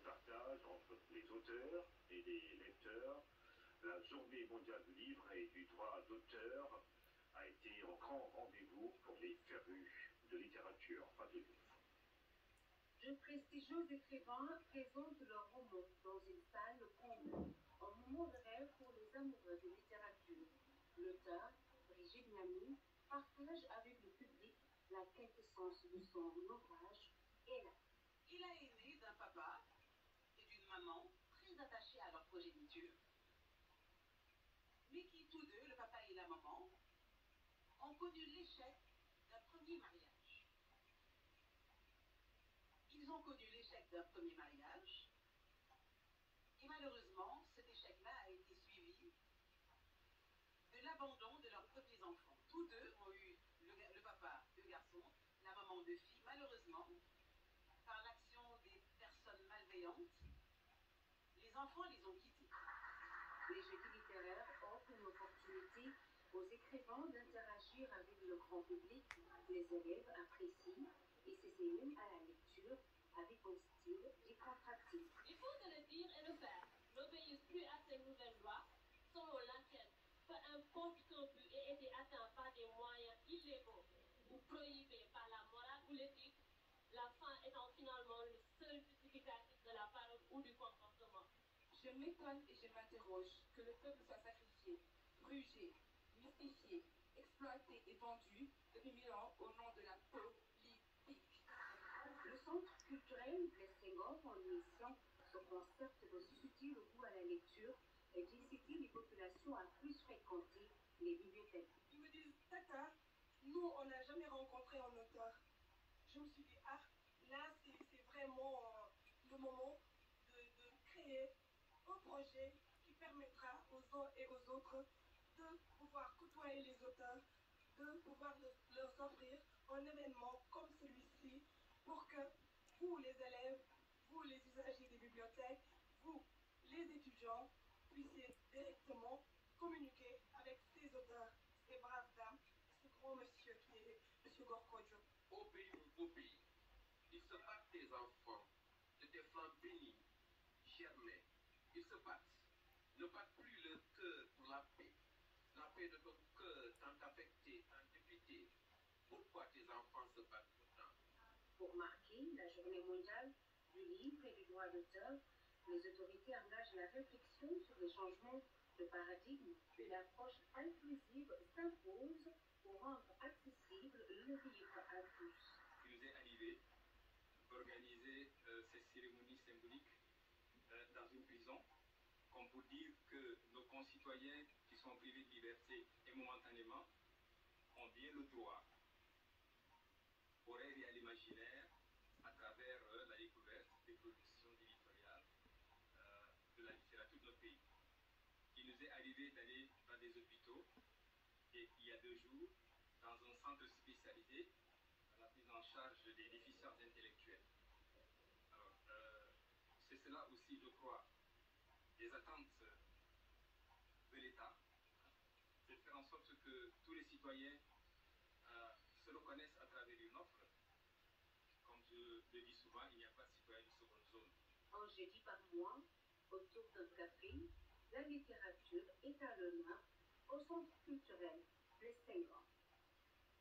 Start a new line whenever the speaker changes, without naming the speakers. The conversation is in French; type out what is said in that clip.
partage entre les auteurs et les lecteurs. La journée mondiale du livre et du droit d'auteur a été un grand rendez-vous pour les férus de littérature. Fin de livre.
De prestigieux écrivains présentent leurs romans dans une salle comble, un moment de rêve pour les amoureux de littérature. L'auteur, Brigitte Lamy, partage avec le public la quintessence de son ouvrage et la.
Il a aîné d'un papa et d'une maman très attachés à leur progéniture, mais qui tous deux, le papa et la maman, ont connu l'échec d'un premier mariage. Ils ont connu l'échec d'un premier mariage, et malheureusement, cet échec-là a été suivi de l'abandon de leurs premiers enfants. Tous deux ont eu, le papa, 2 garçons, la maman, 2 filles. Malheureusement, par l'action des personnes malveillantes, les enfants les ont quittés.
Les jeudis littéraires offrent une opportunité aux écrivains d'interagir avec le grand public. Les élèves apprécient et s'essayent à la lecture avec un style décontracté.
Il faut se le dire et le faire. N'obéissent plus à ces nouvelles lois selon laquelle, peu importe qu'un but ait été atteint par des moyens illégaux ou prohibés par la morale ou l'éthique, la fin étant finalement le seul justificatif de la parole ou du comportement.
Je m'étonne et je m'interroge que le peuple soit sacrifié, brûlé, mystifié, exploité et vendu depuis 1000 ans au nom de la politique.
Le centre culturel Blaise Senghor, en initiant ce concept de susciter le goût à la lecture et d'inciter les populations à plus fréquenter les bibliothèques.
Ils me disent, Tata, nous on n'a jamais rencontré un auteur. Je me suis dit, ah, là c'est vraiment le moment de créer un projet qui permettra aux uns et aux autres de pouvoir côtoyer les auteurs, de pouvoir leur offrir un événement comme celui-ci pour que vous, les élèves, vous, les usagers des bibliothèques, vous, les étudiants, puissiez directement communiquer avec ces auteurs, ces braves dames, ce grand monsieur qui est M. Gorko Diop.
Au pays, mon beau pays, il se battent tes enfants de tes flancs bénis, germés. Ils se battent, ne battent plus leur cœur pour la paix de ton cœur tant affecté, tant dépité. Pourquoi tes enfants se battent pourtant?
Pour marquer la journée mondiale du livre et du droit d'auteur, les autorités engagent la réflexion sur les changements de paradigme. Une approche inclusive s'impose pour rendre accessible le livre à tous.
Il nous est arrivé d'organiser ces cérémonies symboliques dans une prison, comme pour dire que nos concitoyens qui sont privés de liberté et momentanément ont bien le droit au rêve et à l'imaginaire à travers la découverte des productions éditoriales de la littérature de notre pays. Il nous est arrivé d'aller dans des hôpitaux et il y a 2 jours, dans un centre spécialisé à la prise en charge des déficiences intellectuelles. Alors, c'est cela aussi, je crois, les attentes de l'État, c'est de faire en sorte que tous les citoyens se reconnaissent à travers une offre. Comme je le dis souvent, il n'y a pas de citoyen de seconde zone.
Un jeudi par mois, autour d'un café, la littérature est à l'honneur au centre culturel Blaise Senghor.